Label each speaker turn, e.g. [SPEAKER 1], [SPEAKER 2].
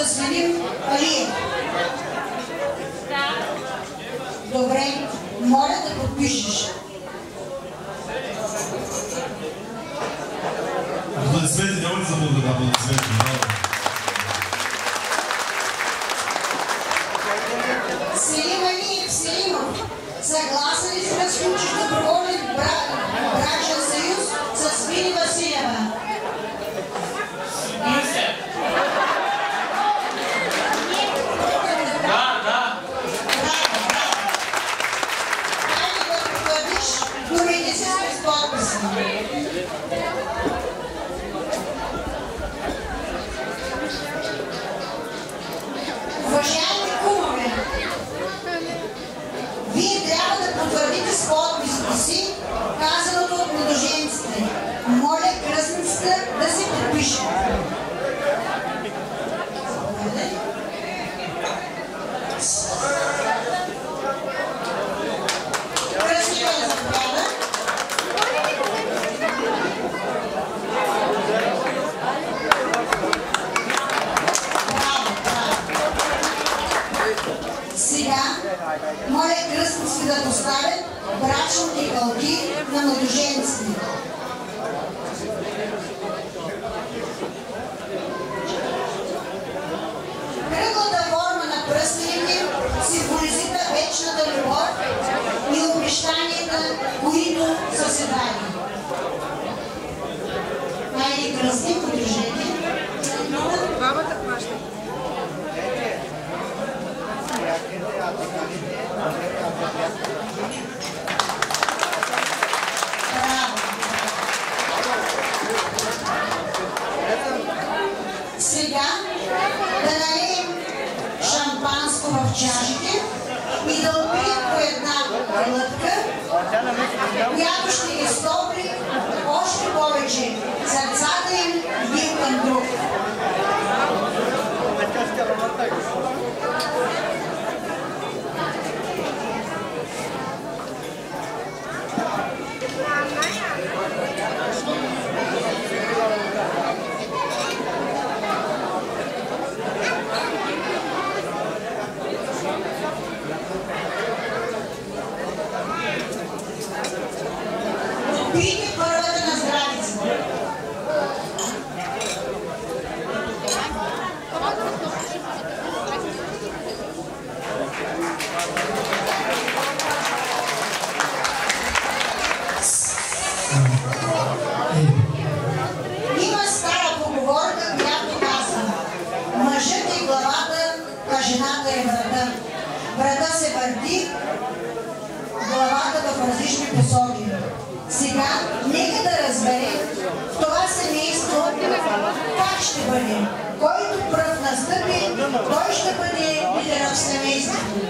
[SPEAKER 1] с Велим Алиев. Добре, моля да подпишеш.
[SPEAKER 2] Аплодисменти, няма ли за благодаря? Аплодисменти,
[SPEAKER 1] Селим Алиев, Селимов, съгласен ли си да сключиш доброволен брачен съюз с Вили Василева?
[SPEAKER 3] Да.
[SPEAKER 1] Хайде да потвърдиш думите си с подписа. Уважаеми кумове, вие трябва да потвърдите с подписа си казаното от младоженците. Моля кръстницата да се подпише. Кръстника да заповяда. Сега, моля кръстниците да поставят брачните кълки на младоженците. Кръглата форма на пръстените символизира вечната любов и обещанията, които са се дали. Хайде кръстни, подържете.
[SPEAKER 4] Бабата плаща.
[SPEAKER 1] Сега да налеем шампанско в чашите и да отпием по една глътка, която ще ги стопли още повече сърцата им един към друг. Пийте първата на здравица. Има стара поговорка, която казва: мъжът е главата, а жената е врата. Врата се върти, главата в различни посоки. Сега нека да разберем в това семейство как ще бъде. Който пръв настъпи, той ще бъде лидерът в семейството.